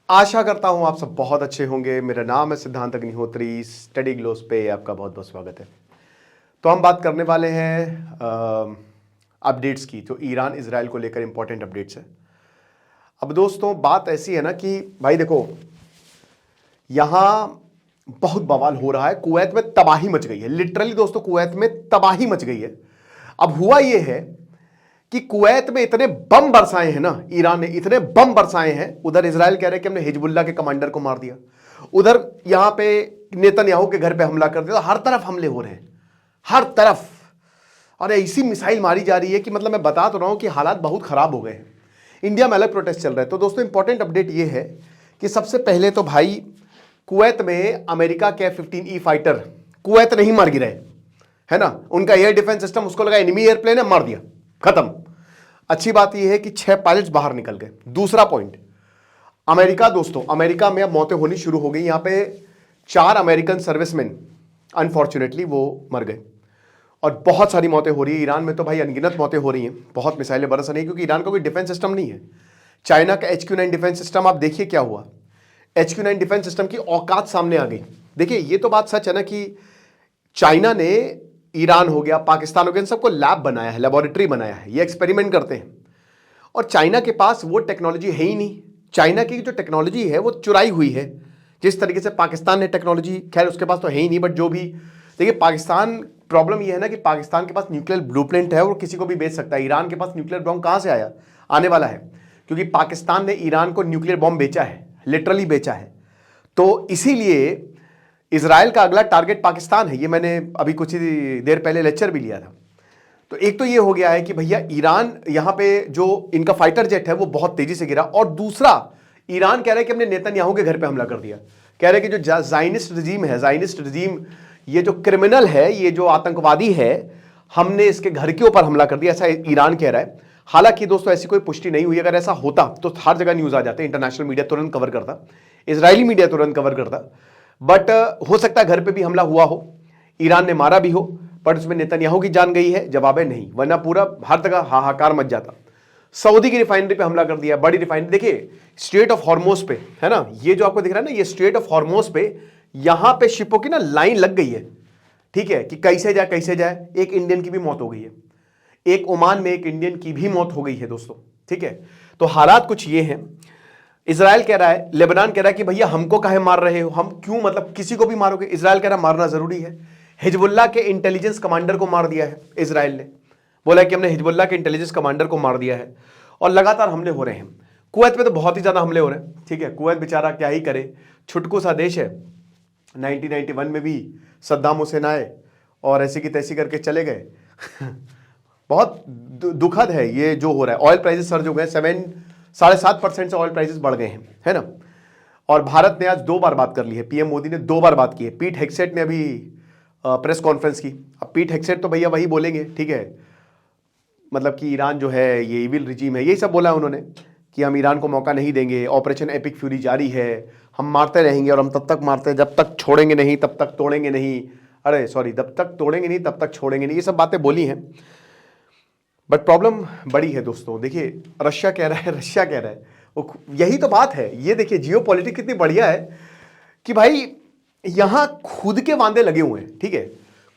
आशा करता हूं आप सब बहुत अच्छे होंगे। मेरा नाम है सिद्धांत अग्निहोत्री। स्टडी ग्लोस पे आपका बहुत बहुत स्वागत है। तो हम बात करने वाले हैं अपडेट्स की। तो ईरान इजराइल को लेकर इंपॉर्टेंट अपडेट्स है। अब दोस्तों बात ऐसी है ना कि भाई देखो, यहां बहुत बवाल हो रहा है। कुवैत में तबाही मच गई है। लिटरली दोस्तों कुवैत में तबाही मच गई है। अब हुआ यह है कि कुवैत में इतने बम बरसाए हैं ना, ईरान ने इतने बम बरसाए हैं। उधर इजराइल कह रहे हैं कि हमने हिजबुल्लाह के कमांडर को मार दिया, उधर यहां पे नेतन्याहू के घर पे हमला कर दिया। हर तरफ हमले हो रहे हैं, हर तरफ। और ऐसी मिसाइल मारी जा रही है कि मतलब मैं बता तो रहा हूं कि हालात बहुत खराब हो गए हैं। इंडिया में अलग प्रोटेस्ट चल रहा है। तो दोस्तों इंपॉर्टेंट अपडेट यह है कि सबसे पहले तो भाई कुवैत में अमेरिका के F-15E फाइटर कुवैत नहीं मार गिरे, है ना। उनका एयर डिफेंस सिस्टम, उसको लगा एनिमी एयरप्लेन है, मार दिया, खत्म। अच्छी बात यह है कि 6 पायलट्स बाहर निकल गए। दूसरा पॉइंट, अमेरिका दोस्तों, अमेरिका में अब मौतें होनी शुरू हो गई। यहां पे 4 अमेरिकन सर्विसमैन अनफॉर्चुनेटली वो मर गए और बहुत सारी मौतें हो रही है। ईरान में तो भाई अनगिनत मौतें हो रही हैं, बहुत मिसाइलें बरस रही हैं, क्योंकि ईरान का कोई डिफेंस सिस्टम नहीं है। चाइना का HQ-9 डिफेंस सिस्टम, आप देखिए क्या हुआ। HQ-9 डिफेंस सिस्टम की औकात सामने आ गई। देखिए ये तो बात सच है ना कि चाइना ने, ईरान हो गया, पाकिस्तान हो गया, इन सबको लैब बनाया है, लेबोरेटरी बनाया है, ये एक्सपेरिमेंट करते हैं। और चाइना के पास वो टेक्नोलॉजी है ही नहीं। चाइना की जो टेक्नोलॉजी है वो चुराई हुई है। जिस तरीके से पाकिस्तान ने टेक्नोलॉजी, खैर उसके पास तो है ही नहीं, बट जो भी, देखिए पाकिस्तान, प्रॉब्लम ये है ना कि पाकिस्तान के पास न्यूक्लियर ब्लूप्रिंट है और किसी को भी बेच सकता है। ईरान के पास न्यूक्लियर बॉम्ब कहां से आया, आने वाला है, क्योंकि पाकिस्तान ने ईरान को न्यूक्लियर बॉम्ब बेचा है, लिटरली बेचा है। तो इसीलिए इजराइल का अगला टारगेट पाकिस्तान है। ये मैंने अभी कुछ ही देर पहले लेक्चर भी लिया था। तो एक तो ये हो गया है कि भैया ईरान, यहां पे जो इनका फाइटर जेट है वो बहुत तेजी से गिरा। और दूसरा, ईरान कह रहा है कि हमने नेतन्याहू के घर पे हमला कर दिया। कह रहे हैं कि जो जायनिस्ट रजीम है, जायनिस्ट रजीम, ये जो क्रिमिनल है, ये जो आतंकवादी है, हमने इसके घर के ऊपर हमला कर दिया, ऐसा ईरान कह रहा है। हालांकि दोस्तों ऐसी कोई पुष्टि नहीं हुई। अगर ऐसा होता तो हर जगह न्यूज आ जाते, इंटरनेशनल मीडिया तुरंत कवर करता, इजरायली मीडिया तुरंत कवर करता। बट हो सकता है घर पे भी हमला हुआ हो, ईरान ने मारा भी हो, पर उसमें नेतन्याहू की जान गई है, जवाब है नहीं, वरना पूरा हर जगह हाहाकार मच जाता। सऊदी की रिफाइनरी पे हमला कर दिया, बड़ी रिफाइनरी। देखिए स्ट्रेट ऑफ हॉर्मोज पे, है ना, ये जो आपको दिख रहा है ना, ये स्ट्रेट ऑफ हॉर्मोज पे, यहां पे शिपों की ना लाइन लग गई है, ठीक है, कि कैसे जाए कैसे जाए। एक इंडियन की भी मौत हो गई है, एक ओमान में एक इंडियन की भी मौत हो गई है दोस्तों, ठीक है। तो हालात कुछ ये हैं। इजराइल कह रहा है, लेबनान कह रहा है कि भैया हमको काहे मार रहे हो, हम क्यों, मतलब किसी को भी मारोगे। इजराइल कह रहा है मारना जरूरी है। हिजबुल्लाह के इंटेलिजेंस कमांडर को मार दिया है इजराइल ने, बोला कि हमने हिजबुल्लाह के इंटेलिजेंस कमांडर को मार दिया है। और लगातार हमले हो रहे हैं। कुवैत में तो बहुत ही ज्यादा हमले हो रहे हैं, ठीक है। कुवैत बेचारा क्या ही करे, छुटकू सा देश है। 1991 में भी सद्दाम हुसैन आए और ऐसी की तैसी करके चले गए। बहुत दुखद है ये जो हो रहा है। ऑयल प्राइसेस सर्ज हो गए, 7.5% से ऑयल प्राइसेस बढ़ गए हैं, है ना। और भारत ने आज 2 बार बात कर ली है, पीएम मोदी ने 2 बार बात की है। पीट हेगसेट ने अभी प्रेस कॉन्फ्रेंस की। अब पीट हेगसेट तो भैया वही बोलेंगे, ठीक है, मतलब कि ईरान जो है ये इविल रिजीम है, यही सब बोला है उन्होंने कि हम ईरान को मौका नहीं देंगे, ऑपरेशन एपिक फ्यूरी जारी है, हम मारते रहेंगे और हम तब तक मारते हैं जब तक छोड़ेंगे नहीं, तब तक तोड़ेंगे नहीं, अरे सॉरी, तब तक तोड़ेंगे नहीं तब तक छोड़ेंगे नहीं, ये सब बातें बोली हैं। बट प्रॉब्लम बड़ी है दोस्तों। देखिए रशिया कह रहा है, वो यही तो बात है। ये देखिए जियोपॉलिटिक्स कितनी बढ़िया है कि भाई यहां खुद के वांदे लगे हुए हैं, ठीक है।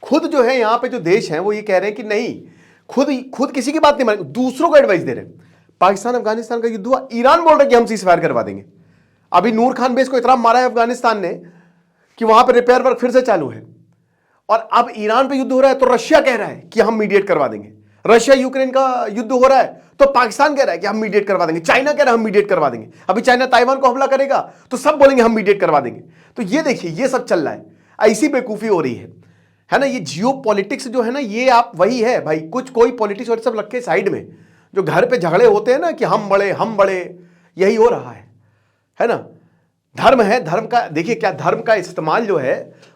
खुद जो है यहां पे जो देश हैं वो ये कह रहे हैं कि नहीं, खुद किसी की बात नहीं मानेंगे, दूसरों को एडवाइस दे रहे हैं। पाकिस्तान अफगानिस्तान का युद्ध हुआ, ईरान बोल रहा है कि हम सीजफायर करवा देंगे। अभी नूर खान बेस को इतना मारा है अफगानिस्तान ने कि वहां पर रिपेयर वर्क फिर से चालू है। और अब ईरान पे युद्ध हो रहा है तो रशिया कह रहा है कि हम मीडिएट करवा देंगे। रशिया यूक्रेन का युद्ध हो रहा है तो पाकिस्तान कह रहा है कि हम मीडिएट करवा देंगे। चाइना कह रहा है हम मीडिएट करवा देंगे। अभी चाइना ताइवान को हमला करेगा तो सब बोलेंगे हम मीडिएट करवा देंगे। तो ये देखिए ये सब चल रहा है, ऐसी बेवकूफी हो रही है ना। ये जियो पॉलिटिक्स जो है ना, ये आप वही है भाई, कुछ कोई पॉलिटिक्स और सब रखे साइड में, जो घर पे झगड़े होते हैं ना कि हम बड़े, यही हो रहा है ना। धर्म है, धर्म का देखिए क्या, धर्म का इस्तेमाल जो है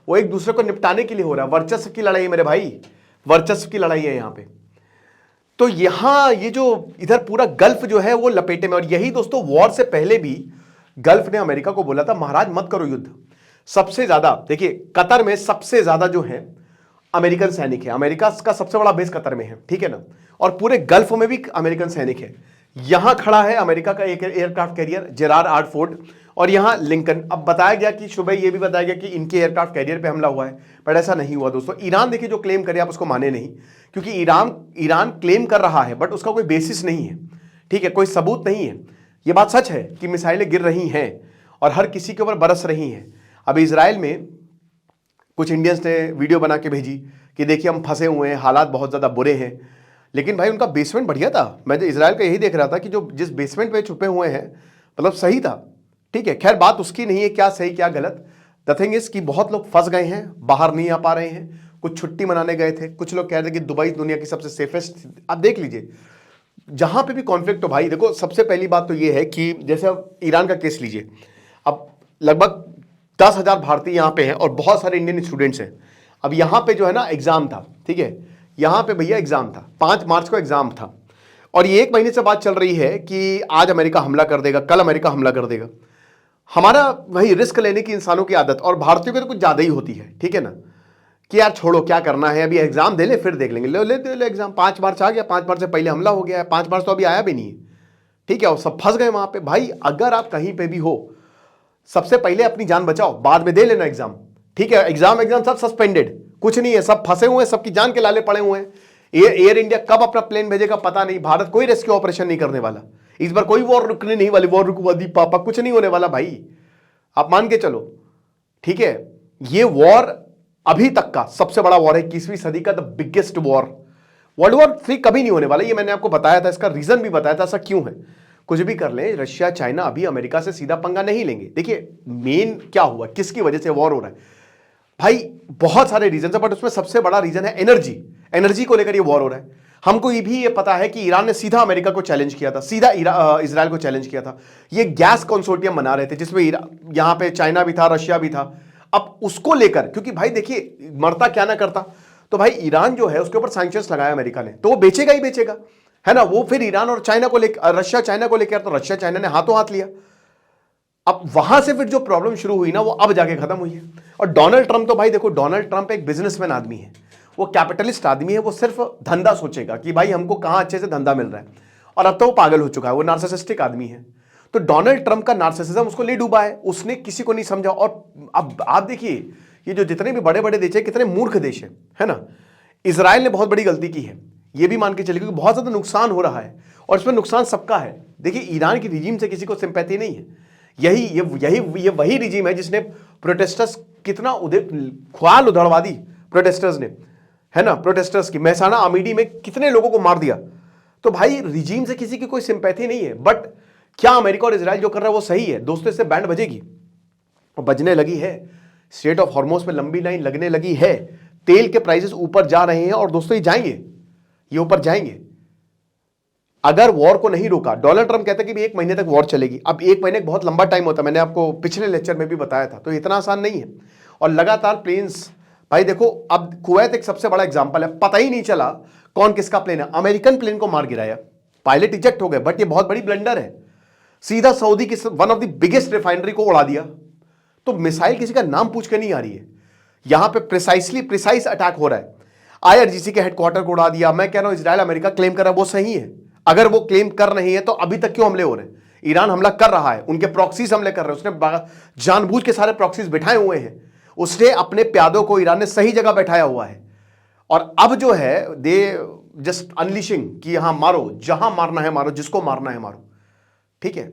वो एक दूसरे को निपटाने के लिए हो रहा है। वर्चस्व की लड़ाई है मेरे भाई, वर्चस्व की लड़ाई है यहां पे। तो यहां ये जो इधर पूरा गल्फ जो है वो लपेटे में। और यही दोस्तों वॉर से पहले भी गल्फ ने अमेरिका को बोला था महाराज मत करो युद्ध। सबसे ज्यादा देखिए कतर में सबसे ज्यादा जो है अमेरिकन सैनिक है, अमेरिका का सबसे बड़ा बेस कतर में है, ठीक है ना। और पूरे गल्फ में भी अमेरिकन सैनिक है। यहां खड़ा है अमेरिका का एक aircraft carrier Gerald R Ford, और यहां लिंकन। अब बताया गया कि सुबह ये भी बताया गया कि इनके एयरक्राफ्ट कैरियर पे हमला हुआ है, बट ऐसा नहीं हुआ दोस्तों। ईरान देखिए जो क्लेम करे आप उसको माने नहीं, क्योंकि ईरान क्लेम कर रहा है बट उसका कोई बेसिस नहीं है, ठीक है, कोई सबूत नहीं है। ये बात सच है कि मिसाइलें गिर रही हैं और हर किसी के ऊपर बरस रही हैं। अब इजराइल में कुछ इंडियंस ने वीडियो बना के भेजी कि देखिए हम फंसे हुए हैं, हालात बहुत ज़्यादा बुरे हैं, लेकिन भाई उनका बेसमेंट बढ़िया था। मैं तो इजराइल का यही देख रहा था कि जो जिस बेसमेंट पे छुपे हुए हैं मतलब सही था, ठीक है। खैर बात उसकी नहीं है क्या सही क्या गलत। द थिंग इज कि बहुत लोग फंस गए हैं, बाहर नहीं आ पा रहे हैं, कुछ छुट्टी मनाने गए थे, कुछ लोग कह रहे थे कि दुबई दुनिया की सबसे सेफेस्ट। आप देख लीजिए जहां पे भी कॉन्फ्लिक्ट हो भाई, देखो सबसे पहली बात तो ये है कि जैसे अब ईरान का केस लीजिए, अब लगभग 10,000 भारतीय यहाँ पे हैं और बहुत सारे इंडियन स्टूडेंट्स हैं। अब यहाँ पे जो है ना एग्जाम था, ठीक है, यहाँ पे भैया एग्जाम था, 5 मार्च को एग्जाम था और ये 1 महीने से बात चल रही है कि आज अमेरिका हमला कर देगा, कल अमेरिका हमला कर देगा। हमारा वही रिस्क लेने की इंसानों की आदत, और भारतीयों की तो कुछ ज्यादा ही होती है, ठीक है ना, कि यार छोड़ो क्या करना है, अभी एग्जाम दे ले फिर देख लेंगे। ले एग्जाम, 5 मार्च आ गया, 5 मार्च से पहले हमला हो गया है, 5 मार्च तो अभी आया भी नहीं है, ठीक है, और सब फंस गए वहां पे। भाई अगर आप कहीं पे भी हो, सबसे पहले अपनी जान बचाओ, बाद में दे लेना एग्जाम, ठीक है। एग्जाम सब सस्पेंडेड, कुछ नहीं है, सब फंसे हुए हैं, सबकी जान के लाले पड़े हुए हैं। एयर इंडिया कब अपना प्लेन भेजेगा पता नहीं, भारत कोई रेस्क्यू ऑपरेशन नहीं करने वाला इस बार, कोई वॉर रुकने नहीं वाली, वॉर रुकवा दी पापा, कुछ नहीं होने वाला भाई, आप मान के चलो, ठीक है। ये वॉर अभी तक का सबसे बड़ा वॉर है, 21वीं सदी का the biggest war. World war 3 कभी नहीं होने वाला, ये मैंने आपको बताया था, इसका रीजन भी बताया था, ऐसा क्यों है। कुछ भी कर ले, रशिया चाइना अभी अमेरिका से सीधा पंगा नहीं लेंगे। देखिए मेन क्या हुआ, किसकी वजह से वॉर हो रहा है भाई, बहुत सारे रीजन है, बट उसमें सबसे बड़ा रीजन है एनर्जी को लेकर ये वॉर हो रहा है। हमको ये भी ये पता है कि ईरान ने सीधा अमेरिका को चैलेंज किया था, सीधा इजराइल को चैलेंज किया था। ये गैस कंसोर्टियम बना रहे थे जिसमें यहां पे चाइना भी था, रशिया भी था। अब उसको लेकर, क्योंकि भाई देखिए मरता क्या ना करता, तो भाई ईरान जो है उसके ऊपर सैंक्शंस लगाया अमेरिका ने, तो वो बेचेगा ही बेचेगा, है ना। वो फिर ईरान और चाइना को लेकर, रशिया चाइना को लेकर, तो रशिया चाइना ने हाथों हाथ लिया। अब वहां से फिर जो प्रॉब्लम शुरू हुई ना, वो अब जाके खत्म हुई है। और डोनाल्ड ट्रंप तो भाई देखो, डोनाल्ड ट्रंप एक बिजनेसमैन आदमी है, वो कैपिटलिस्ट आदमी है, वो सिर्फ धंधा सोचेगा कि भाई हमको कहां अच्छे से धंधा मिल रहा है। और अब तो वो पागल हो चुका है, वो नार्सिसिस्टिक आदमी है। तो डोनाल्ड ट्रंप का नार्सिसिज्म उसको ले डूबा है, उसने किसी को नहीं समझा। और अब आप देखिए ये जो जितने भी बड़े बड़े देश है, कितने मूर्ख देश है ना। इजराइल ने बहुत बड़ी गलती की है, ये भी मान के चलिए, क्योंकि बहुत ज्यादा नुकसान हो रहा है और इसमें नुकसान सबका है। देखिए ईरान की रिजीम से किसी को सिंपैथी नहीं है, ये वही रिजीम है जिसने प्रोटेस्टर्स कितना ख्वाल उधड़वा दी प्रोटेस्टर्स ने, है ना। प्रोटेस्टर्स की मेहसाना आमीडी में कितने लोगों को मार दिया। तो भाई रिजीम से किसी की कोई सिंपैथी नहीं है। बट क्या अमेरिका और इजराइल जो कर रहा है वो सही है दोस्तों? इससे बैंड बजेगी और बजने लगी है। स्ट्रेट ऑफ हॉर्मोज में लंबी लाइन लगने लगी है, तेल के प्राइसेस ऊपर जा रहे हैं और दोस्तों ये ऊपर जाएंगे अगर वॉर को नहीं रोका। डोनाल्ड ट्रंप कहता है कि 1 महीने तक वॉर चलेगी। अब 1 महीने बहुत लंबा टाइम होता है, मैंने आपको पिछले लेक्चर में भी बताया था, तो इतना आसान नहीं है। और लगातार प्लेन्स, भाई देखो अब कुवैत एक सबसे बड़ा एग्जांपल है, पता ही नहीं चला कौन किसका प्लेन है, अमेरिकन प्लेन को मार गिराया, पायलट इजेक्ट हो गए। बट ये बहुत बड़ी ब्लंडर है, सीधा सऊदी की one of the biggest refinery को उड़ा दिया। तो मिसाइल किसी का नाम पूछ के नहीं आ रही है, यहां पे प्रिसाइस अटैक हो रहा है। आईआरजीसी के हेडक्वार्टर को उड़ा दिया। मैं कह रहा हूं इजराइल अमेरिका क्लेम कर रहा है वो सही है, अगर वो क्लेम कर रही है तो अभी तक क्यों हमले हो रहे हैं? ईरान हमला कर रहा है, उनके प्रॉक्सीज हमले कर रहे हैं, उसने जानबूझ के सारे प्रॉक्सीज बिठाए हुए हैं, उसने अपने प्यादों को ईरान ने सही जगह बैठाया हुआ है। और अब जो है दे जस्ट अनलिशिंग कि यहां मारो, जहां मारना है मारो, जिसको मारना है मारो, ठीक है।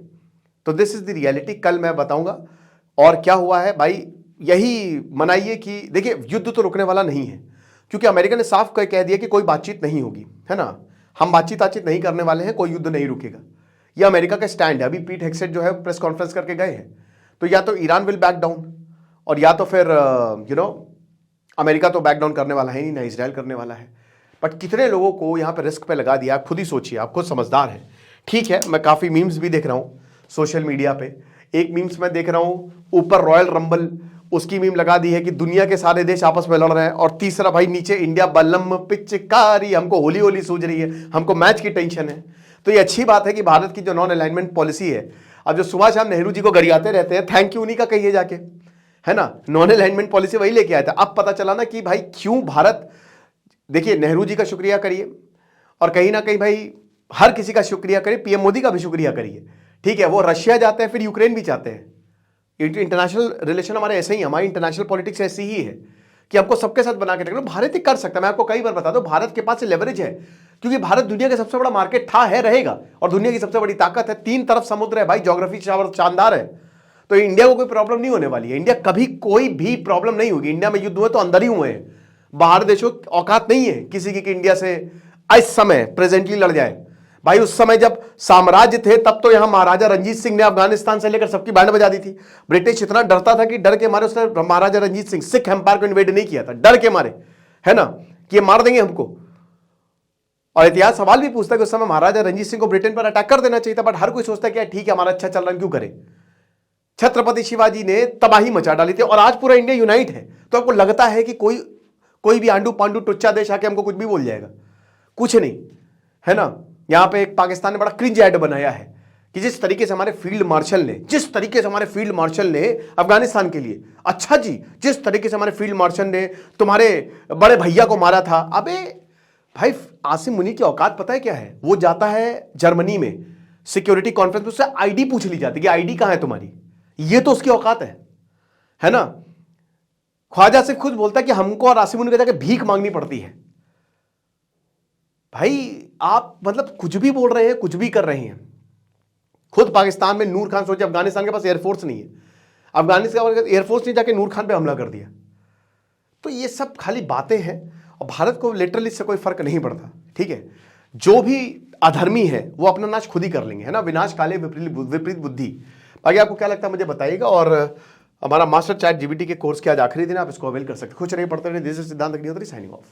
तो दिस इज द रियलिटी, कल मैं बताऊंगा और क्या हुआ है। भाई यही मनाइए कि देखिए युद्ध तो रुकने वाला नहीं है, क्योंकि अमेरिका ने साफ कह दिया कि कोई बातचीत नहीं होगी, है ना। हम बातचीत नहीं करने वाले हैं, कोई युद्ध नहीं रुकेगा, यह अमेरिका का स्टैंड है। अभी पीट हेगसेट जो है प्रेस कॉन्फ्रेंस करके गए हैं, तो या तो ईरान विल बैक डाउन और या तो फिर अमेरिका तो बैक डाउन करने वाला है नहीं, ना इजराइल करने वाला है। बट कितने लोगों को यहां पर रिस्क पे लगा दिया, आप खुद ही सोचिए, आप खुद समझदार हैं। ठीक है, मैं काफी मीम्स भी देख रहा हूं सोशल मीडिया पे। एक मीम्स मैं देख रहा हूं, ऊपर रॉयल रंबल, उसकी मीम लगा दी है कि दुनिया के सारे देश आपस में लड़ रहे हैं, और तीसरा भाई नीचे इंडिया बल्लम पिचकारी, हमको होली होली सूझ रही है, हमको मैच की टेंशन है। तो ये अच्छी बात है कि भारत की जो नॉन अलाइनमेंट पॉलिसी है, अब जो सुभाष शाम नेहरू जी को गरियाते रहते हैं, थैंक यू उन्हीं का कहिए जाके, है ना। नॉन अलाइनमेंट पॉलिसी वही लेके आया था। अब पता चला ना कि भाई क्यों भारत, देखिए नेहरू जी का शुक्रिया करिए और कहीं ना कहीं भाई हर किसी का शुक्रिया करिए, पीएम मोदी का भी शुक्रिया करिए, ठीक है। वो रशिया जाते हैं फिर यूक्रेन भी जाते हैं, इंटरनेशनल रिलेशन हमारे ऐसे ही, हमारी इंटरनेशनल पॉलिटिक्स ऐसी ही है कि हमको सबके साथ बना के रखना। भारत ही कर सकता है, मैं आपको कई बार बता दूं, भारत के पास लेवरेज है, क्योंकि भारत दुनिया का सबसे बड़ा मार्केट था, है, रहेगा, और दुनिया की सबसे बड़ी ताकत है। 3 तरफ समुद्र है भाई, ज्योग्राफी शानदार है, तो इंडिया को कोई प्रॉब्लम नहीं होने वाली है। इंडिया कभी कोई भी प्रॉब्लम नहीं होगी। इंडिया में युद्ध हुए तो अंदर ही हुए हैं, बाहर देशों की औकात नहीं है किसी की कि इंडिया से इस समय प्रेजेंटली लड़ जाए। भाई उस समय जब साम्राज्य थे तब तो यहां महाराजा रंजीत सिंह ने अफगानिस्तान से लेकर सबकी बैंड बजा दी थी। ब्रिटिश इतना डरता था कि डर के मारे उसने महाराजा रंजीत सिंह सिख एम्पायर को इन्वेड नहीं किया था, डर के मारे, है ना, कि ये मार देंगे हमको। और इतिहास सवाल भी पूछता है कि उस समय महाराजा रंजीत सिंह को ब्रिटेन पर अटैक कर देना चाहिए था, बट हर कोई सोचता है कि ठीक है हमारा अच्छा चल रहा है, क्यों करे। छत्रपति शिवाजी ने तबाही मचा डाली थी और आज पूरा इंडिया यूनाइट है। तो आपको लगता है कि कोई भी आंडू पांडू टुच्चा देश आके हमको कुछ भी बोल जाएगा? कुछ नहीं, है ना। यहां पे एक पाकिस्तान ने बड़ा क्रिंज ऐड बनाया है कि जिस तरीके से हमारे फील्ड मार्शल ने अफगानिस्तान के लिए, अच्छा जी, जिस तरीके से हमारे फील्ड मार्शल ने तुम्हारे बड़े भैया को मारा था। अबे भाई, आसिम मुनी की औकात पता है क्या है? वो जाता है जर्मनी में सिक्योरिटी कॉन्फ्रेंस में, उससे आईडी पूछ ली जाती है कि आईडी कहां है तुम्हारी। ये तो उसकी औकात है ना। ख्वाजा सिर्फ खुद बोलता है कि हमको और आसिम मुनी को जाके भीख मांगनी पड़ती है। भाई आप मतलब कुछ भी बोल रहे हैं, कुछ भी कर रहे हैं। खुद पाकिस्तान में नूर खान, सोचे अफगानिस्तान के पास एयरफोर्स नहीं है, अफगानिस्तान एयरफोर्स ने जाके नूर खान पे हमला कर दिया। तो ये सब खाली बातें हैं और भारत को लिटरली इससे कोई फर्क नहीं पड़ता, ठीक है। जो भी अधर्मी है वो अपना नाश खुद ही कर लेंगे, है ना। विनाश काले विपरीत बुद्धि। बाकी आपको क्या लगता है मुझे बताइएगा। और हमारा मास्टर चैट जीपीटी के कोर्स के आज आखिरी दिन, आप इसको अवेल कर सकते हैं। खुश रहिए, पढ़ते रहिए। दिस इज सिद्धांत अग्निहोत्री साइनिंग ऑफ।